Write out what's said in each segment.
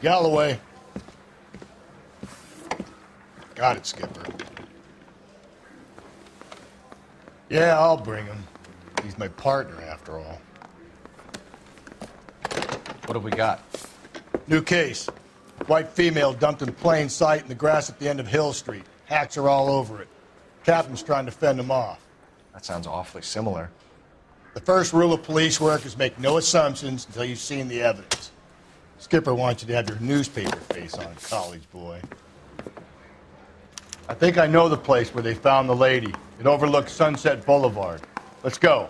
Galloway. Got it, Skipper. Yeah, I'll bring him. He's my partner, after all. What have we got? New case. White female dumped in plain sight in the grass at the end of Hill Street. Hacks are all over it. Captain's trying to fend them off. That sounds awfully similar. The first rule of police work is make no assumptions until you've seen the evidence. Skipper wants you to have your newspaper face on, college boy. I think I know the place where they found the lady. It overlooks Sunset Boulevard. Let's go.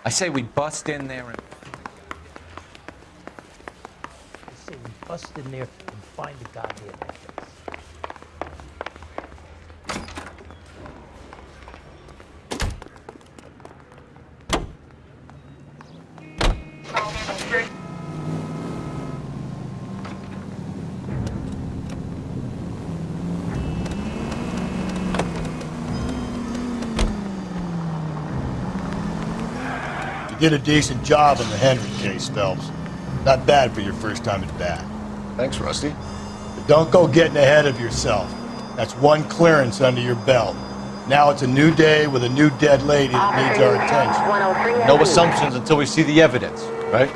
I say we bust in there and... I say we bust in there and find the goddamn evidence. You did a decent job in the Henry case, Phelps. Not bad for your first time at bat. Thanks, Rusty. But don't go getting ahead of yourself. That's one clearance under your belt. Now it's a new day with a new dead lady that needs our attention. No assumptions until we see the evidence, right?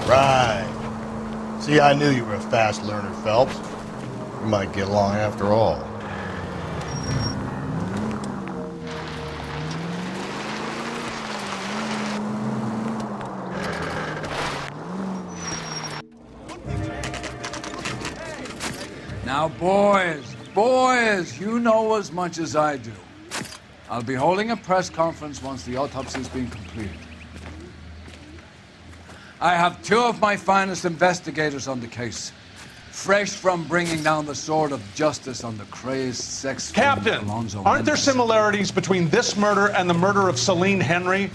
Right. See, I knew you were a fast learner, Phelps. We might get along after all. Now, boys, you know as much as I do. I'll be holding a press conference once the autopsy's been completed. I have two of my finest investigators on the case, fresh from bringing down the sword of justice on the crazed sex Captain, Alonzo aren't there Mendez. similarities between this murder and the murder of Celine Henry?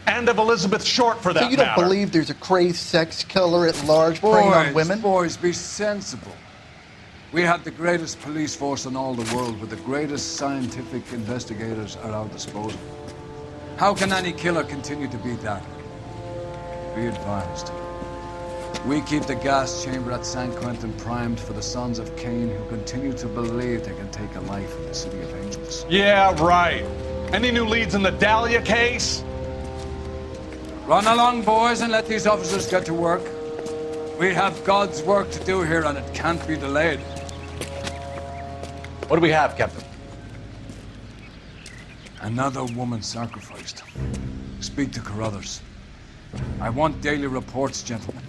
And of Elizabeth Short, for that So you don't matter? believe there's a crazed sex killer at large preying on women? Boys, be sensible. We have the greatest police force in all the world with the greatest scientific investigators at our disposal. How can any killer continue to beat that? Be advised. We keep the gas chamber at San Quentin primed for the sons of Cain who continue to believe they can take a life in the City of Angels. Yeah, right. Any new leads in the Dahlia case? Run along, boys, and let these officers get to work. We have God's work to do here, and it can't be delayed. What do we have, Captain? Another woman sacrificed. Speak to Carruthers. I want daily reports, gentlemen.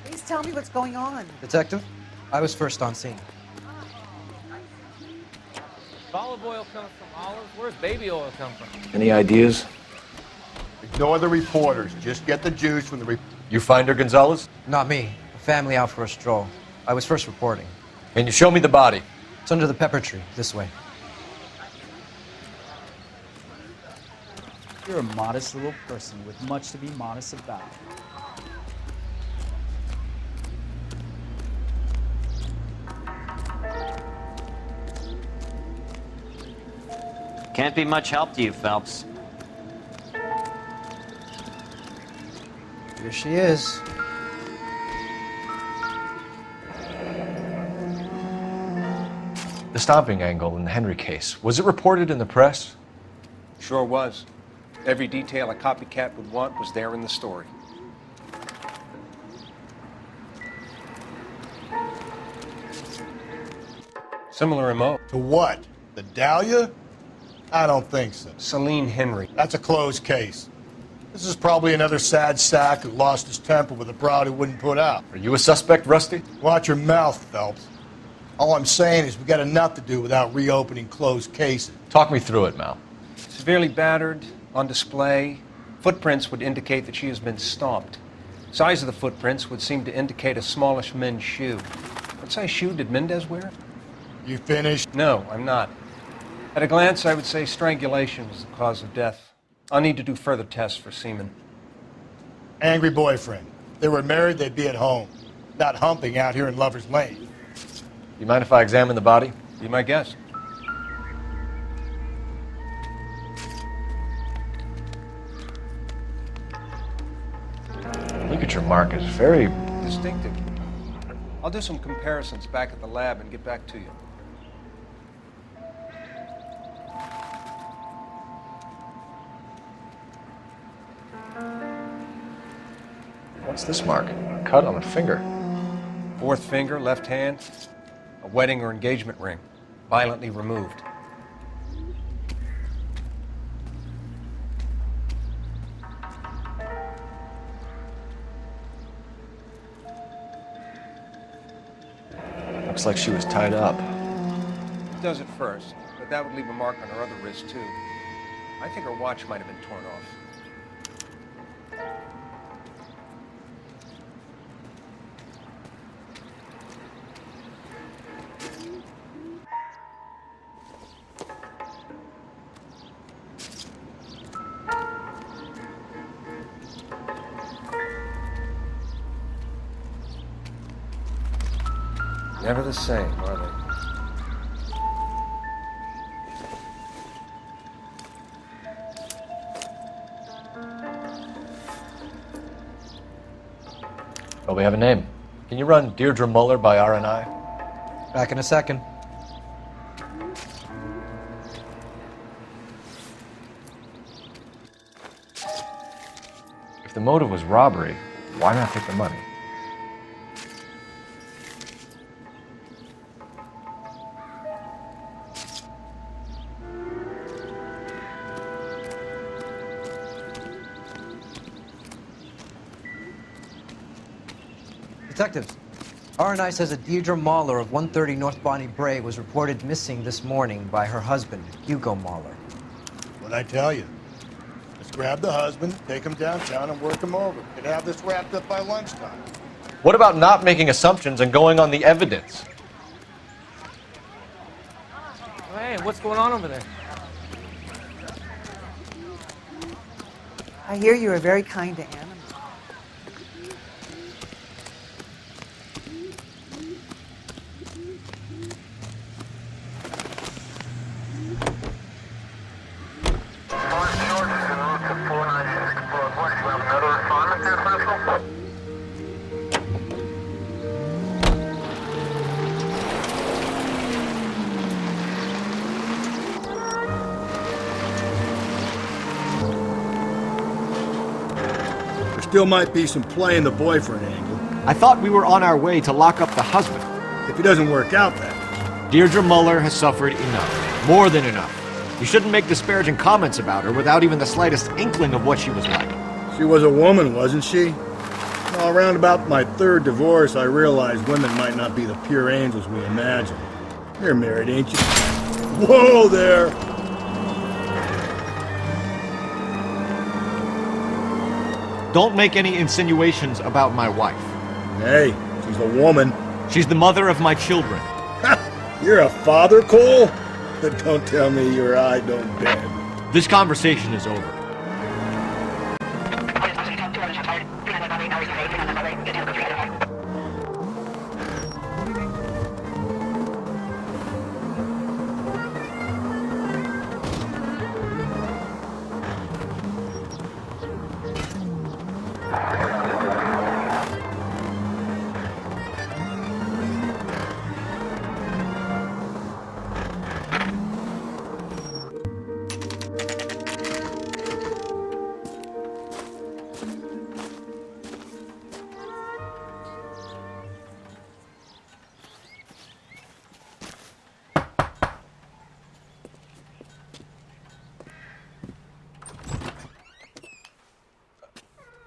Please tell me what's going on. Detective, I was first on scene. Olive oil comes from olives. Where's baby oil come from? Any ideas? Ignore the reporters. Just get the juice from the You find her, Gonzalez? Not me. A family out for a stroll. I was first reporting. Can you show me the body? It's under the pepper tree, this way. You're a modest little person with much to be modest about. Can't be much help to you, Phelps. Here she is. The stomping angle in the Henry case, was it reported in the press? Sure was. Every detail a copycat would want was there in the story. Similar MO. To what? The Dahlia? I don't think so. Celine Henry. That's a closed case. This is probably another sad sack who lost his temper with a broad who wouldn't put out. Are you a suspect, Rusty? Watch your mouth, Phelps. All I'm saying is we got enough to do without reopening closed cases. Talk me through it, Mal. Severely battered, on display. Footprints would indicate that she has been stomped. Size of the footprints would seem to indicate a smallish men's shoe. What size shoe did Mendez wear? You finished? No, I'm not. At a glance, I would say strangulation was the cause of death. I'll need to do further tests for semen. Angry boyfriend. If they were married, they'd be at home, not humping out here in Lover's Lane. You mind if I examine the body? Be my guest. Look at your mark. It's very Distinctive. I'll do some comparisons back at the lab and get back to you. What's this mark? A cut on a finger. Fourth finger, left hand, a wedding or engagement ring, violently removed. Looks like she was tied up. It does at first, but that would leave a mark on her other wrist, too. I think her watch might have been torn off. Never the same, are they? Well, we have a name. Can you run Deirdre Muller by RNI? Back in a second. If the motive was robbery, why not take the money? Detectives, RNI says a Deirdre Mahler of 130 North Bonnie Bray was reported missing this morning by her husband, Hugo Mahler. What'd I tell you? Let's grab the husband, take him downtown, and work him over. Could have this wrapped up by lunchtime. What about not making assumptions and going on the evidence? Hey, what's going on over there? I hear you are very kind to animals. Still might be some play in the boyfriend angle. I thought we were on our way to lock up the husband. If it doesn't work out, that is. Deirdre Muller has suffered enough. More than enough. You shouldn't make disparaging comments about her without even the slightest inkling of what she was like. She was a woman, wasn't she? Well, around about my third divorce, I realized women might not be the pure angels we imagine. You're married, ain't you? Whoa there! Don't make any insinuations about my wife. Hey, she's a woman. She's the mother of my children. You're a father, Cole? But don't tell me your eye don't bend. This conversation is over.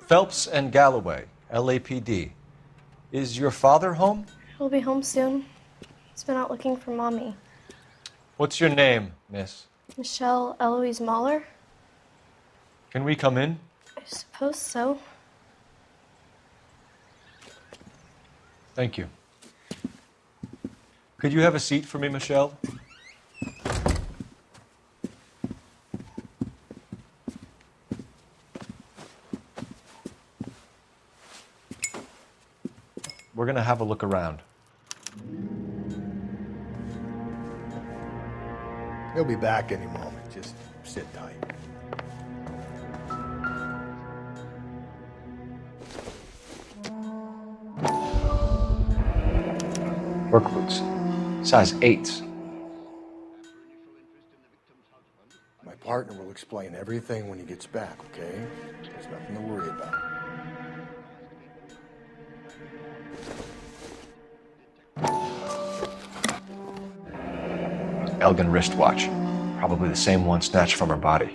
Phelps and Galloway, LAPD. Is your father home? He'll be home soon. He's been out looking for Mommy. What's your name, miss? Michelle Eloise Mahler? Can we come in? I suppose so. Thank you. Could you have a seat for me, Michelle? We're going to have a look around. He'll be back any moment. Just sit tight. Work boots. Size 8s. My partner will explain everything when he gets back, okay? There's nothing to worry about. Elgin wristwatch. Probably the same one snatched from her body.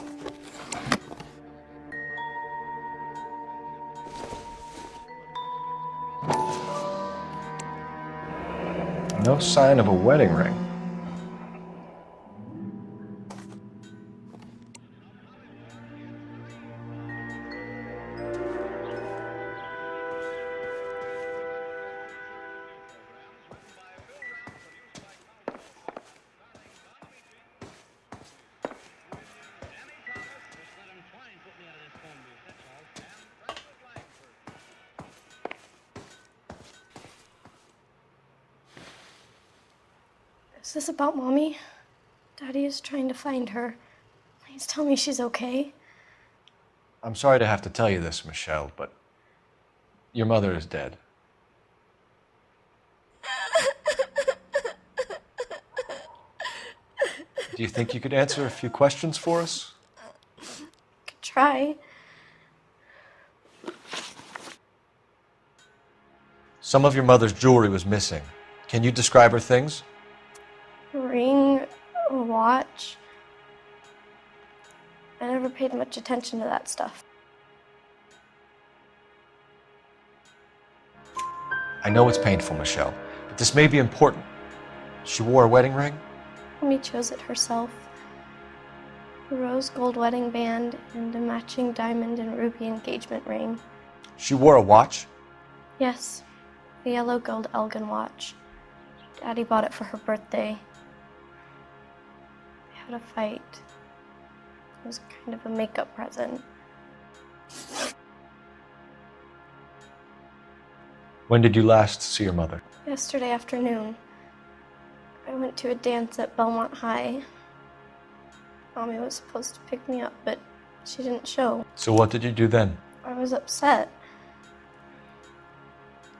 No sign of a wedding ring. Is this about Mommy? Daddy is trying to find her. Please tell me she's okay. I'm sorry to have to tell you this, Michelle, but your mother is dead. Do you think you could answer a few questions for us? Could try. Some of your mother's jewelry was missing. Can you describe her things? A ring, a watch. I never paid much attention to that stuff. I know it's painful, Michelle, but this may be important. She wore a wedding ring? Mommy chose it herself. A rose gold wedding band and a matching diamond and ruby engagement ring. She wore a watch? Yes, the yellow gold Elgin watch. Daddy bought it for her birthday. We had a fight. It was kind of a makeup present. When did you last see your mother? Yesterday afternoon, I went to a dance at Belmont High. Mommy was supposed to pick me up, but she didn't show. So what did you do then? I was upset.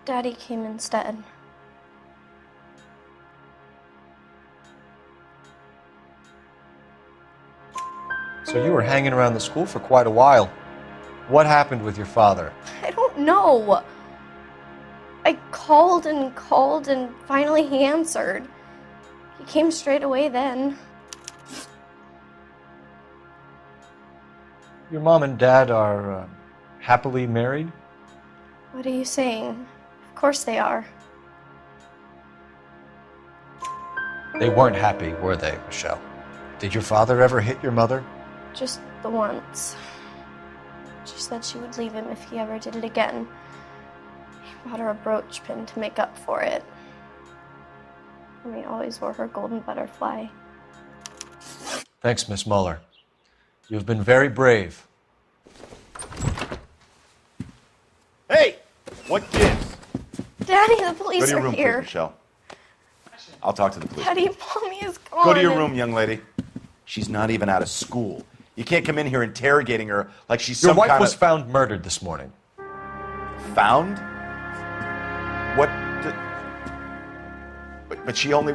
Daddy came instead. So you were hanging around the school for quite a while. What happened with your father? I don't know. I called and finally he answered. He came straight away then. Your mom and dad are happily married? What are you saying? Of course they are. They weren't happy, were they, Michelle? Did your father ever hit your mother? Just the once. She said she would leave him if he ever did it again. He bought her a brooch pin to make up for it. Mommy always wore her golden butterfly. Thanks, Miss Muller. You've been very brave. Hey! What gives? Daddy, the police Go to your are room, here. please, Michelle. I'll talk to the police. Daddy, Mommy is gone. Go to your room, young lady. She's not even out of school. You can't come in here interrogating her like she's Your some wife kind was of... found murdered this morning. Found? What? But she only...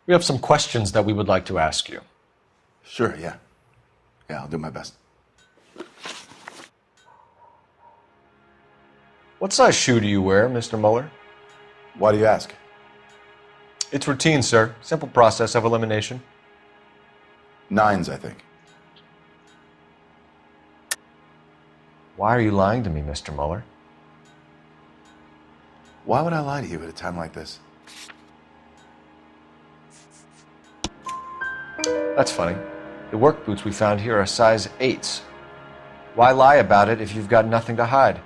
We have some questions that we would like to ask you. Sure, yeah. Yeah, I'll do my best. What size shoe do you wear, Mr. Muller? Why do you ask? It's routine, sir. Simple process of elimination. 9s, I think. Why are you lying to me, Mr. Muller? Why would I lie to you at a time like this? That's funny. The work boots we found here are size 8s. Why lie about it if you've got nothing to hide?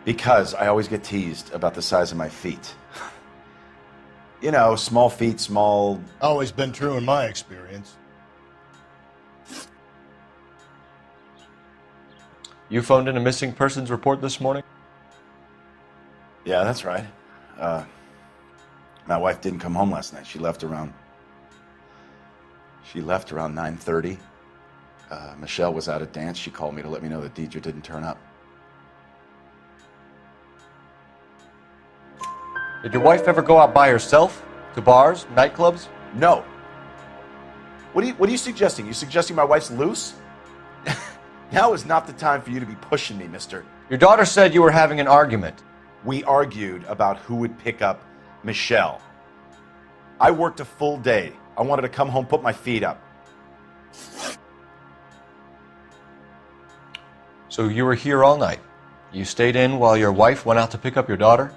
Because I always get teased about the size of my feet. You know, small feet, small... Always been true in my experience. You phoned in a missing persons report this morning? Yeah, that's right. My wife didn't come home last night. She left around 9:30. Michelle was out at dance. She called me to let me know that Deidre didn't turn up. Did your wife ever go out by herself? To bars, nightclubs? No. What are you suggesting? You suggesting my wife's loose? Now is not the time for you to be pushing me, mister. Your daughter said you were having an argument. We argued about who would pick up Michelle. I worked a full day. I wanted to come home, put my feet up. So you were here all night. You stayed in while your wife went out to pick up your daughter?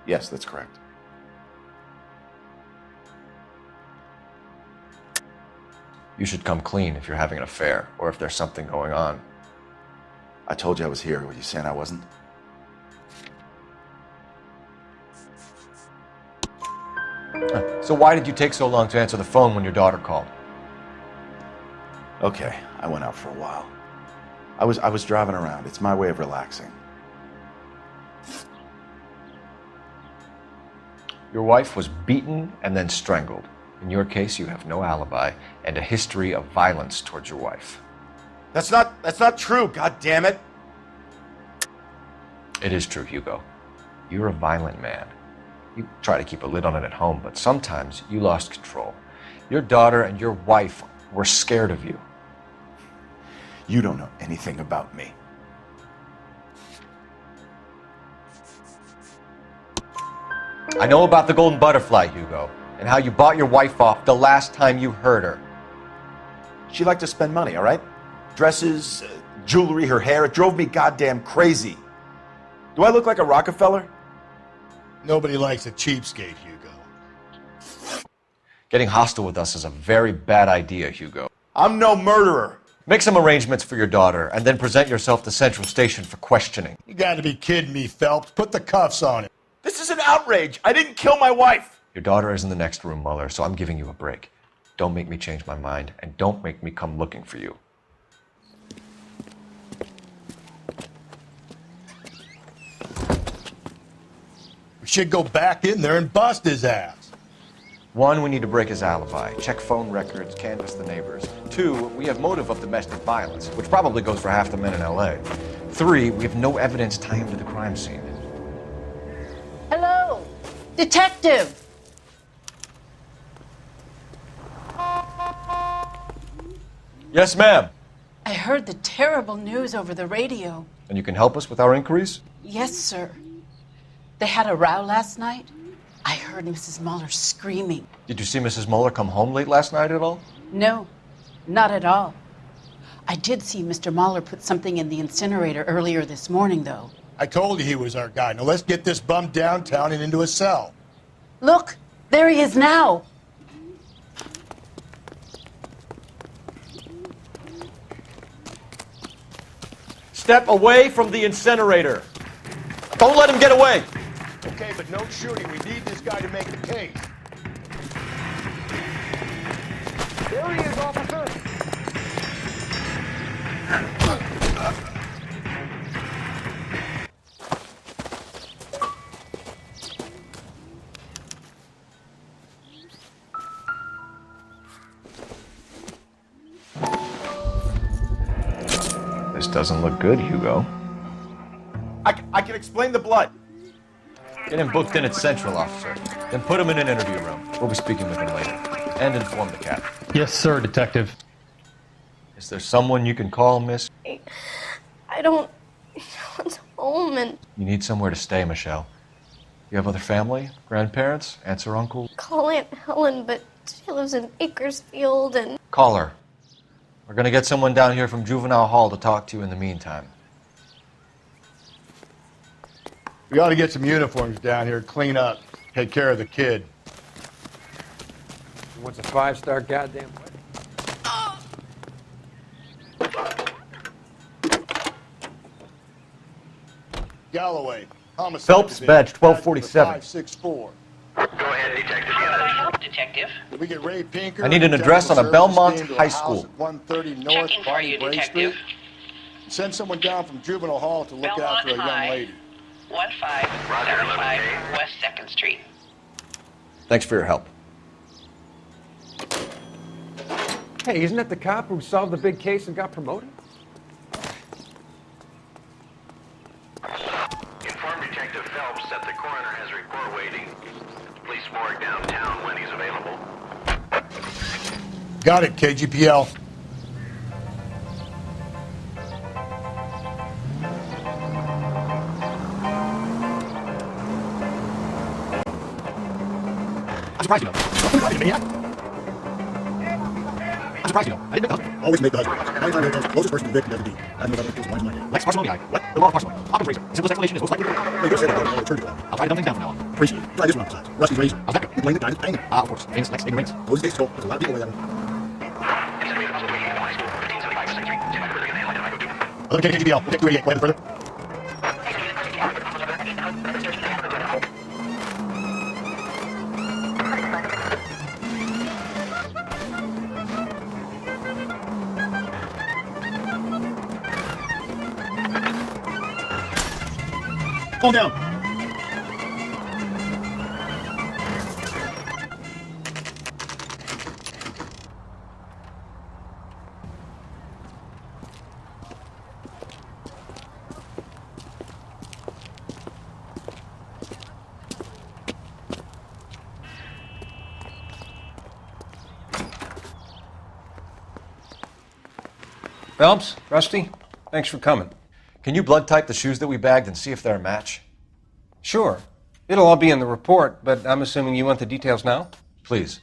Yes, that's correct. You should come clean if you're having an affair or if there's something going on. I told you I was here. Were you saying I wasn't? So why did you take so long to answer the phone when your daughter called? Okay, I went out for a while. I was driving around. It's my way of relaxing. Your wife was beaten and then strangled. In your case, you have no alibi and a history of violence towards your wife. That's not true, god damn it. It is true, Hugo. You're a violent man. You try to keep a lid on it at home, but sometimes you lost control. Your daughter and your wife were scared of you. You don't know anything about me. I know about the golden butterfly, Hugo, and how you bought your wife off the last time you heard her. She liked to spend money, all right? Dresses, jewelry, her hair. It drove me goddamn crazy. Do I look like a Rockefeller? Nobody likes a cheapskate, Hugo. Getting hostile with us is a very bad idea, Hugo. I'm no murderer. Make some arrangements for your daughter, and then present yourself to Central Station for questioning. You gotta be kidding me, Phelps. Put the cuffs on him. This is an outrage. I didn't kill my wife. Your daughter is in the next room, Mueller, so I'm giving you a break. Don't make me change my mind, and don't make me come looking for you. We should go back in there and bust his ass. 1, we need to break his alibi, check phone records, canvass the neighbors. 2, we have motive of domestic violence, which probably goes for half the men in LA. 3, we have no evidence tying him to the crime scene. Hello, detective. Yes, ma'am. I heard the terrible news over the radio. And you can help us with our inquiries? Yes, sir. They had a row last night. I heard Mrs. Mueller screaming. Did you see Mrs. Mueller come home late last night at all? No, not at all. I did see Mr. Mueller put something in the incinerator earlier this morning, though. I told you he was our guy. Now let's get this bum downtown and into a cell. Look, there he is now. Step away from the incinerator. Don't let him get away. Okay, but no shooting. We need this guy to make the case. There he is, officer. This doesn't look good, Hugo. I can explain the blood. Get him booked in at Central, officer. Then put him in an interview room. We'll be speaking with him later. And inform the captain. Yes, sir, detective. Is there someone you can call, miss? I don't want home and You need somewhere to stay, Michelle. You have other family? Grandparents? Aunts or uncles? call Aunt Helen, but she lives in Bakersfield and Call her. We're gonna get someone down here from Juvenile Hall to talk to you in the meantime. We ought to get some uniforms down here, clean up, take care of the kid. What's a 5-star goddamn wedding? Galloway. Homicide Phelps, Division. badge 1247. 564. Go ahead, detective. How can I help, detective? Did we get Ray Pinker? I need an Technical address on a services Belmont team to a high house school. at 130 North Checking for Bonnie you, Bray detective. Street. Send someone down from juvenile hall to look Belmont after a young High. lady. 1575 West 2nd Street. Thanks for your help. Hey, isn't that the cop who solved the big case and got promoted? Inform Detective Phelps that the coroner has a report waiting. Police morgue downtown when he's available. Got it, KGPL. I'm surprised you know. I'm surprised you know. I didn't make the husband. Always make the husband. 99 times closest person to the victim does the deed. I know that was my name. Lex parsimony I. What? The law of parsimony. Occam's razor. Simplest explanation is most likely. Hey, you said that. I'll return to that. I'll try to dumb things down from now on. Appreciate it. Try this one besides. Rusty's razor. How's that go? You blame the guy that's paying him. Of course. Famous Lex ignorance. Those days told. There's a lot of people with that. Other KGPL. We'll take 288. Plan further. Calm down. Phelps, Rusty, thanks for coming. Can you blood type the shoes that we bagged and see if they're a match? Sure. It'll all be in the report, but I'm assuming you want the details now? Please.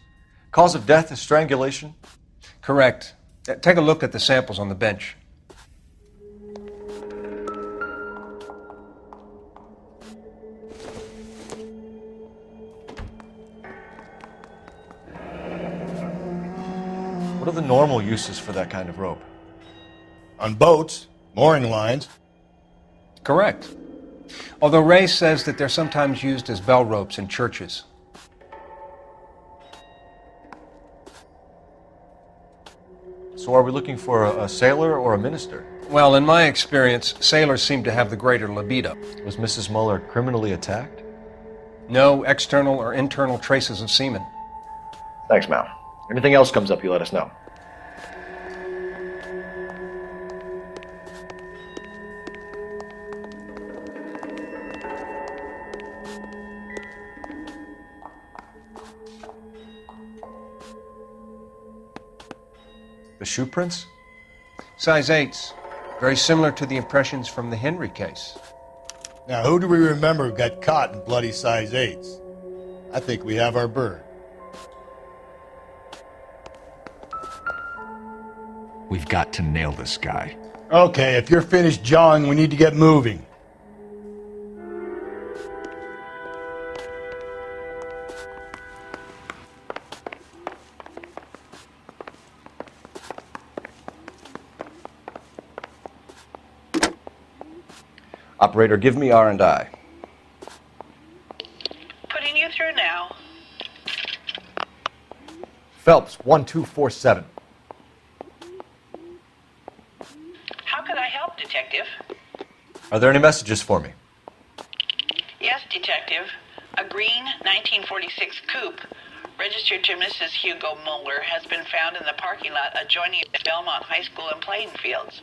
Cause of death is strangulation? Correct. Take a look at the samples on the bench. What are the normal uses for that kind of rope? On boats, mooring lines. Correct. Although Ray says that they're sometimes used as bell ropes in churches. So are we looking for a sailor or a minister? Well, in my experience, sailors seem to have the greater libido. Was Mrs. Muller criminally attacked? No external or internal traces of semen. Thanks, Mal. Anything else comes up, you let us know. The shoe prints? Size 8s. Very similar to the impressions from the Henry case. Now, who do we remember got caught in bloody size 8s? I think we have our bird. We've got to nail this guy. Okay, if you're finished jawing, we need to get moving. Operator, give me R&I. Putting you through now. Phelps, 1247. How can I help, detective? Are there any messages for me? Yes, detective. A green 1946 coupe, registered to Mrs. Hugo Muller, has been found in the parking lot adjoining Belmont High School and playing fields.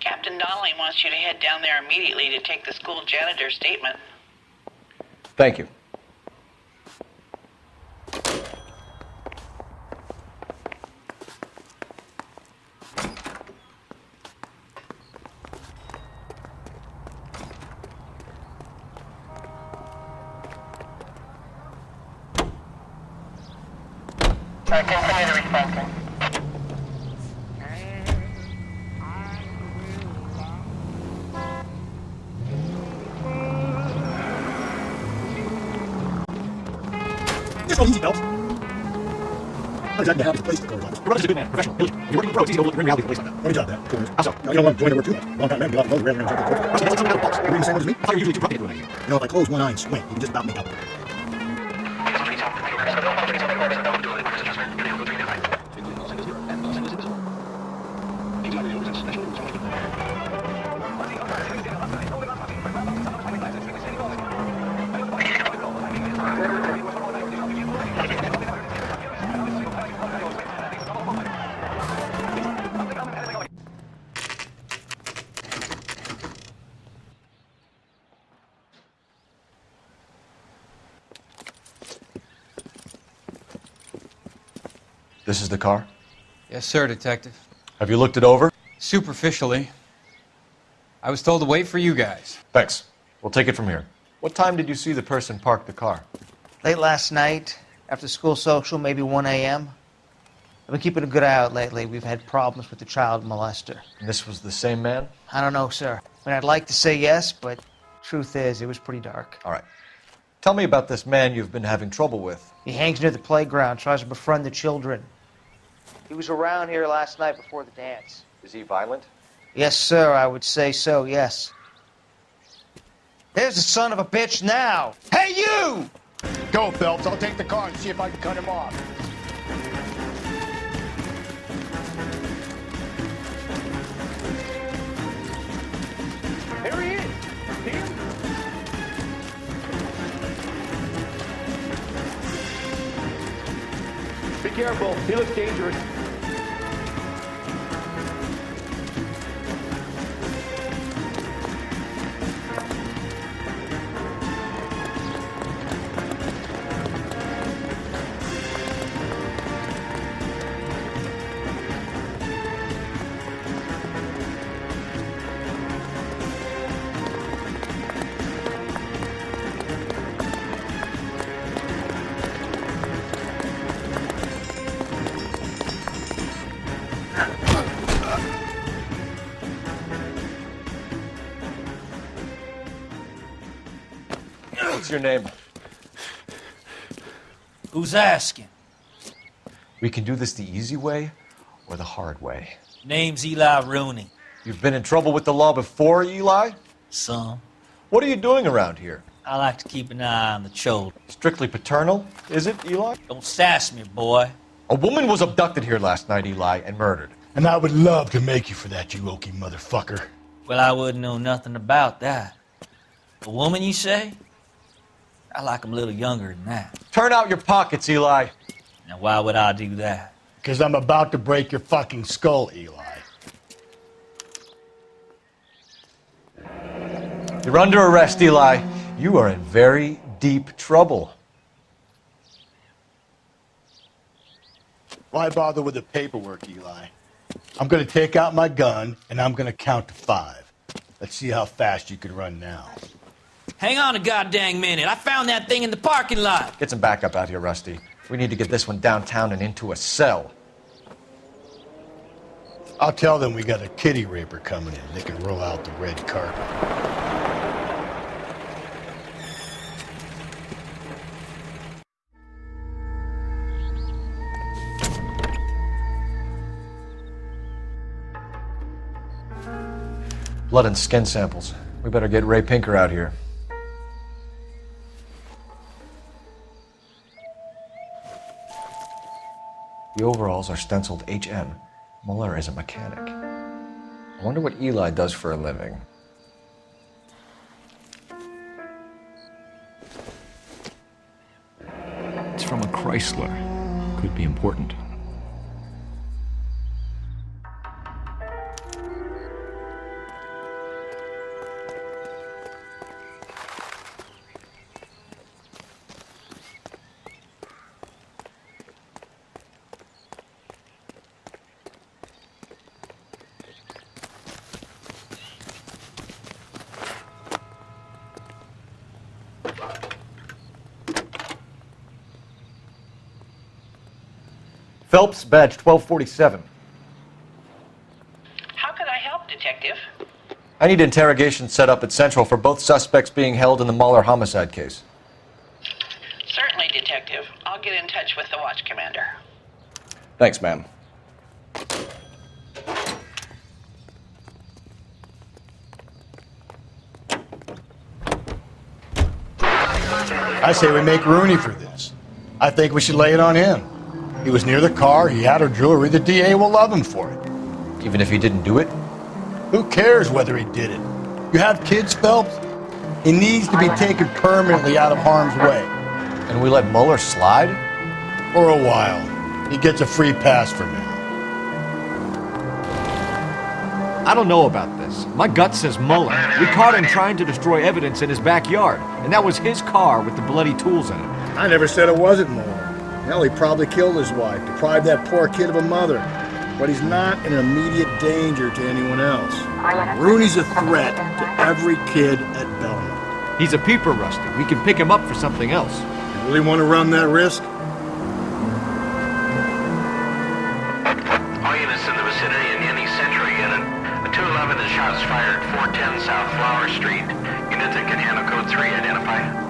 Captain Donnelly wants you to head down there immediately to take the school janitor's statement. Thank you. Continue to respond. This one's easy, Phelps. How exactly happens to place the code office? Your brother's a good man, professional, diligent. You're working pro, it's easy to overlook grim reality of police like that. Let me drop that. Cool. How so? You don't want to join the work too much. Long time man, get off the road, ran around the circle. Rusty, that's like something out of Phelps. You reading the same one as me? I thought you were usually too rough to get doing that. You know, if I close one eye and squint, you can just about make out. This is the car? Yes, sir, Detective. Have you looked it over? Superficially. I was told to wait for you guys. Thanks. We'll take it from here. What time did you see the person park the car? Late last night, after school social, maybe 1 a.m. I've been keeping a good eye out lately. We've had problems with the child molester. And this was the same man? I don't know, sir. I mean, I'd like to say yes, but truth is, it was pretty dark. All right. Tell me about this man you've been having trouble with. He hangs near the playground, tries to befriend the children. He was around here last night before the dance. Is he violent? Yes, sir, I would say so, yes. There's the son of a bitch now. Hey, you! Go, Phelps. I'll take the car and see if I can cut him off. There he is. See him? Be careful. He looks dangerous. What's your name? Who's asking? We can do this the easy way or the hard way. Name's Eli Rooney. You've been in trouble with the law before, Eli? Some. What are you doing around here? I like to keep an eye on the children. Strictly paternal, is it, Eli? Don't sass me, boy. A woman was abducted here last night, Eli, and murdered. And I would love to make you for that, you oaky motherfucker. Well, I wouldn't know nothing about that. A woman, you say? I like 'em a little younger than that. Turn out your pockets, Eli. Now, why would I do that? Because I'm about to break your fucking skull, Eli. You're under arrest, Eli. You are in very deep trouble. Why bother with the paperwork, Eli? I'm going to take out my gun, and I'm going to count to 5. Let's see how fast you can run now. Hang on a goddamn minute. I found that thing in the parking lot. Get some backup out here, Rusty. We need to get this one downtown and into a cell. I'll tell them we got a kitty raper coming in. They can roll out the red carpet. Blood and skin samples. We better get Ray Pinker out here. The overalls are stenciled HM. Muller is a mechanic. I wonder what Eli does for a living. It's from a Chrysler. Could be important. Phelps, badge 1247. How can I help, Detective? I need interrogation set up at Central for both suspects being held in the Muller homicide case. Certainly, Detective. I'll get in touch with the watch commander. Thanks, ma'am. I say we make Rooney for this. I think we should lay it on him. He was near the car, he had her jewelry, the DA will love him for it. Even if he didn't do it? Who cares whether he did it? You have kids, Phelps? He needs to be taken permanently out of harm's way. And we let Mueller slide? For a while. He gets a free pass for now. I don't know about this. My gut says Mueller. We caught him trying to destroy evidence in his backyard, and that was his car with the bloody tools in it. I never said it wasn't Mueller. Hell, he probably killed his wife, deprived that poor kid of a mother. But he's not an immediate danger to anyone else. Rooney's a threat to every kid at Belmont. He's a peeper, Rusty. We can pick him up for something else. You really want to run that risk? All units in the vicinity in any Central unit. A 211 is shots fired 410 South Flower Street. Units that can handle code 3 identify.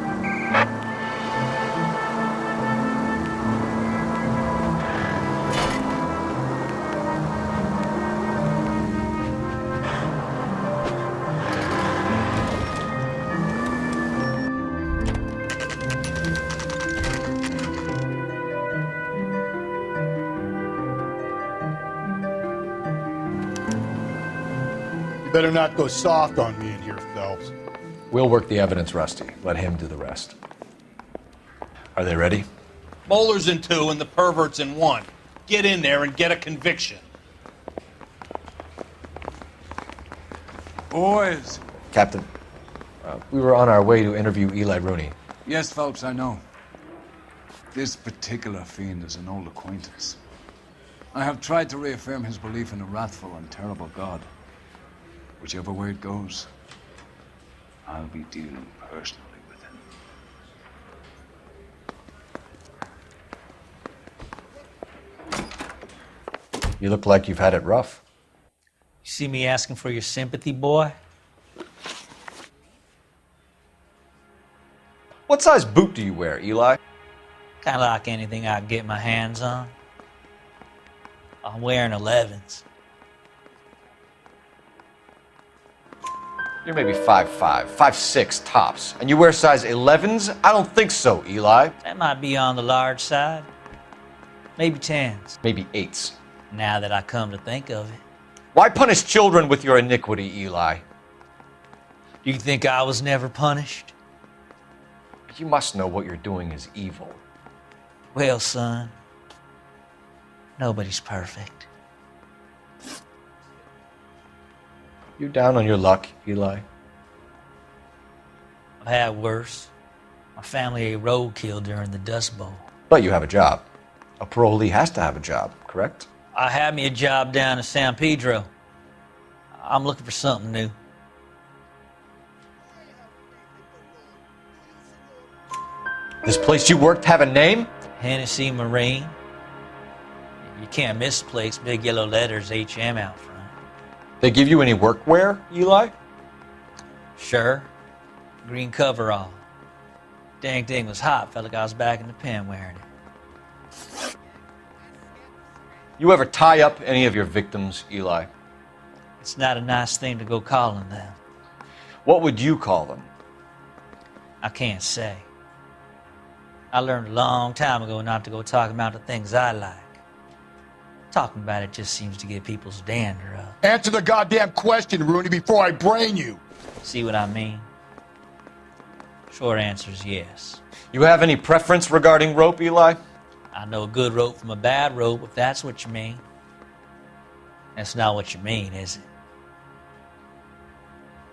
You better not go soft on me in here, Phelps. We'll work the evidence, Rusty. Let him do the rest. Are they ready? Moeller's in 2 and the pervert's in 1. Get in there and get a conviction. Boys. Captain, we were on our way to interview Eli Rooney. Yes, Phelps, I know. This particular fiend is an old acquaintance. I have tried to reaffirm his belief in a wrathful and terrible God. Whichever way it goes, I'll be dealing personally with him. You look like you've had it rough. You see me asking for your sympathy, boy? What size boot do you wear, Eli? Kind of like anything I can get my hands on. I'm wearing 11s. You're maybe 5'5", 5'6" tops. And you wear size 11s? I don't think so, Eli. That might be on the large side. Maybe 10s. Maybe 8s. Now that I come to think of it. Why punish children with your iniquity, Eli? Do you think I was never punished? You must know what you're doing is evil. Well, son, nobody's perfect. You down on your luck, Eli? I've had worse. My family ate roadkill during the Dust Bowl. But you have a job. A parolee has to have a job, correct? I had me a job down in San Pedro. I'm looking for something new. This place you worked have a name? Hennessy Marine. You can't miss the place. Big yellow letters, HM out front. They give you any workwear, Eli? Sure. Green coverall. Dang thing was hot. Felt like I was back in the pen wearing it. You ever tie up any of your victims, Eli? It's not a nice thing to go calling them. What would you call them? I can't say. I learned a long time ago not to go talking about the things I like. Talking about it just seems to get people's dander up. Answer the goddamn question, Rooney, before I brain you. See what I mean? Short answer is yes. You have any preference regarding rope, Eli? I know a good rope from a bad rope, if that's what you mean. That's not what you mean, is it?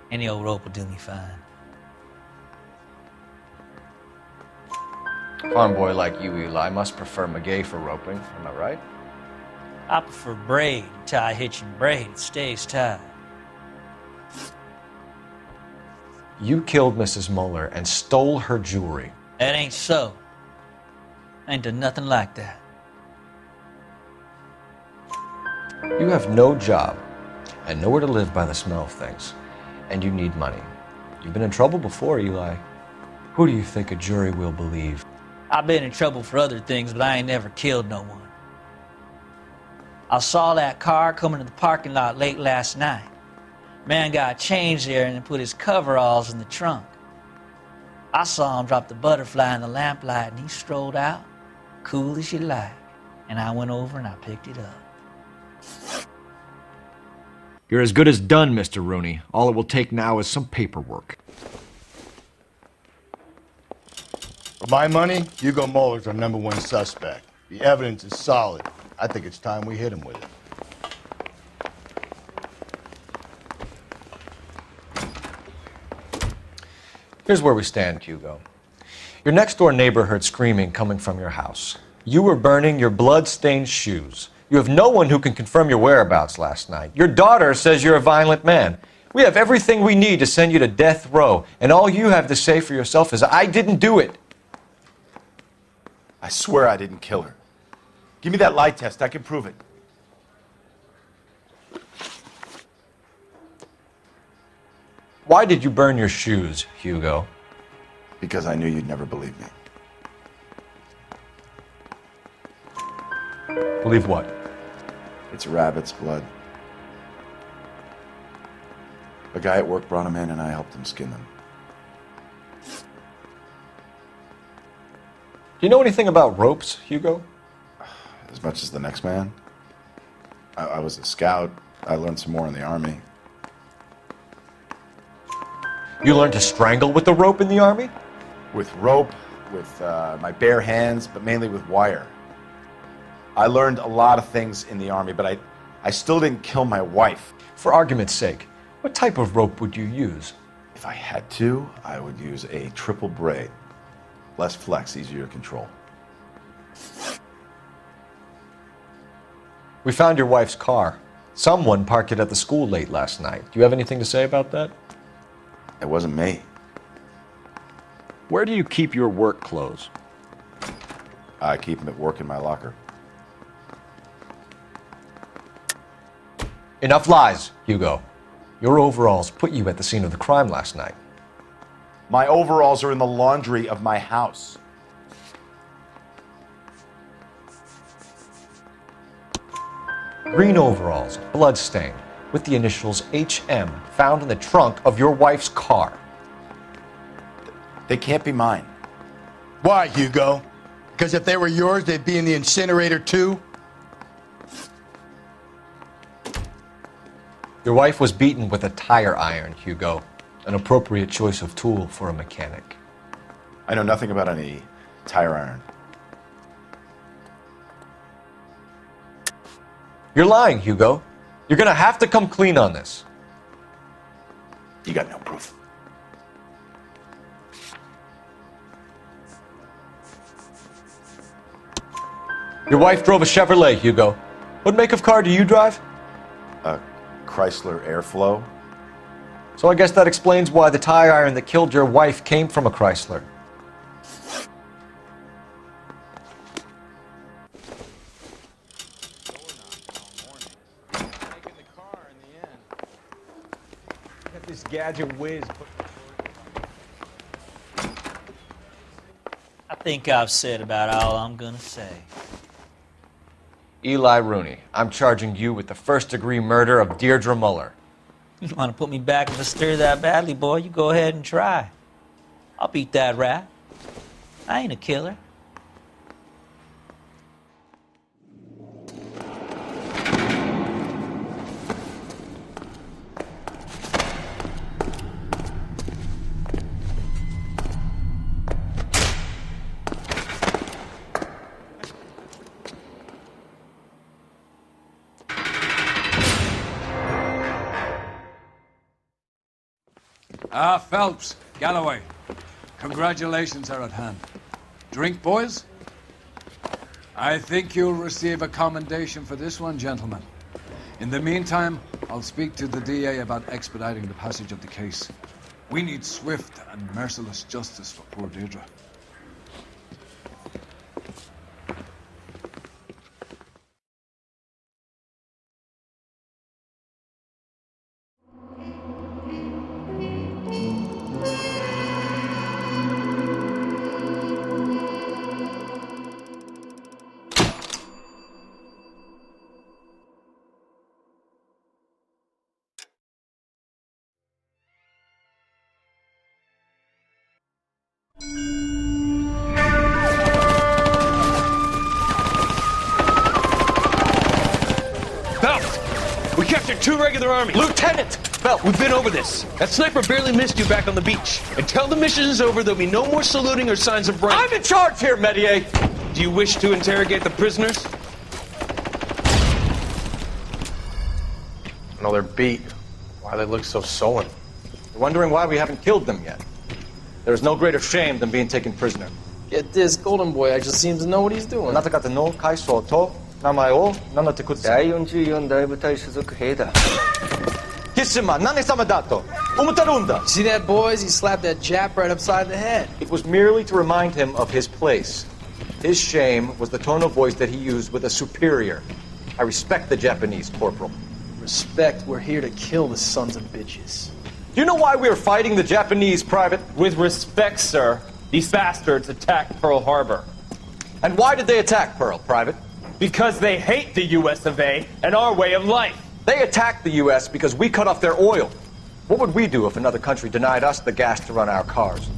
Any old rope will do me fine. A farm boy like you, Eli, must prefer Magay for roping, am I right? I prefer braid. You tie a hitching braid, it stays tied. You killed Mrs. Mueller and stole her jewelry. That ain't so. I ain't done nothing like that. You have no job and nowhere to live by the smell of things, and you need money. You've been in trouble before, Eli. Who do you think a jury will believe? I've been in trouble for other things, but I ain't never killed no one. I saw that car coming to the parking lot late last night. Man got changed there and then put his coveralls in the trunk. I saw him drop the butterfly in the lamplight and he strolled out, cool as you like. And I went over and I picked it up. You're as good as done, Mr. Rooney. All it will take now is some paperwork. For my money, Hugo Muller's our #1 suspect. The evidence is solid. I think it's time we hit him with it. Here's where we stand, Hugo. Your next-door neighbor heard screaming coming from your house. You were burning your blood-stained shoes. You have no one who can confirm your whereabouts last night. Your daughter says you're a violent man. We have everything we need to send you to death row, and all you have to say for yourself is, I didn't do it. I swear I didn't kill her. Give me that lie test. I can prove it. Why did you burn your shoes, Hugo? Because I knew you'd never believe me. Believe what? It's rabbit's blood. A guy at work brought them in and I helped him skin them. Do you know anything about ropes, Hugo? As much as the next man. I was a scout. I learned some more in the Army. You learned to strangle with the rope in the Army? With rope, with my bare hands, but mainly with wire. I learned a lot of things in the Army, but I still didn't kill my wife. For argument's sake, what type of rope would you use? If I had to, I would use a triple braid. Less flex, easier to control. We found your wife's car. Someone parked it at the school late last night. Do you have anything to say about that? It wasn't me. Where do you keep your work clothes? I keep them at work in my locker. Enough lies, Hugo. Your overalls put you at the scene of the crime last night. My overalls are in the laundry of my house. Green overalls, bloodstained, with the initials HM found in the trunk of your wife's car. They can't be mine. Why, Hugo? Because if they were yours, they'd be in the incinerator too? Your wife was beaten with a tire iron, Hugo. An appropriate choice of tool for a mechanic. I know nothing about any tire iron. You're lying, Hugo. You're gonna have to come clean on this. You got no proof. Your wife drove a Chevrolet, Hugo. What make of car do you drive? A Chrysler Airflow. So I guess that explains why the tire iron that killed your wife came from a Chrysler. This gadget whiz. I think I've said about all I'm gonna say. Eli Rooney, I'm charging you with the first-degree murder of Deirdre Muller. You want to put me back in the stir that badly, boy? You go ahead and try. I'll beat that rap. I ain't a killer. Phelps, Galloway, congratulations are at hand. Drink, boys? I think you'll receive a commendation for this one, gentlemen. In the meantime, I'll speak to the DA about expediting the passage of the case. We need swift and merciless justice for poor Deirdre. Lieutenant, 2 regular Army. Lieutenant! Phelps! We've been over this. That sniper barely missed you back on the beach. Until the mission is over, there'll be no more saluting or signs of rank. I'm in charge here, Medier! Do you wish to interrogate the prisoners? No, they're beat. Why they look so sullen? You're wondering why we haven't killed them yet. There is no greater shame than being taken prisoner. Get this, Golden Boy actually seems to know what he's doing. See that, boys? He slapped that Jap right upside the head. It was merely to remind him of his place. His shame was the tone of voice that he used with a superior. I respect the Japanese, Corporal. Respect, we're here to kill the sons of bitches. Do you know why we are fighting the Japanese, Private? With respect, sir, these bastards attacked Pearl Harbor. And why did they attack Pearl, Private? Because they hate the US of A and our way of life. They attacked the US because we cut off their oil. What would we do if another country denied us the gas to run our cars?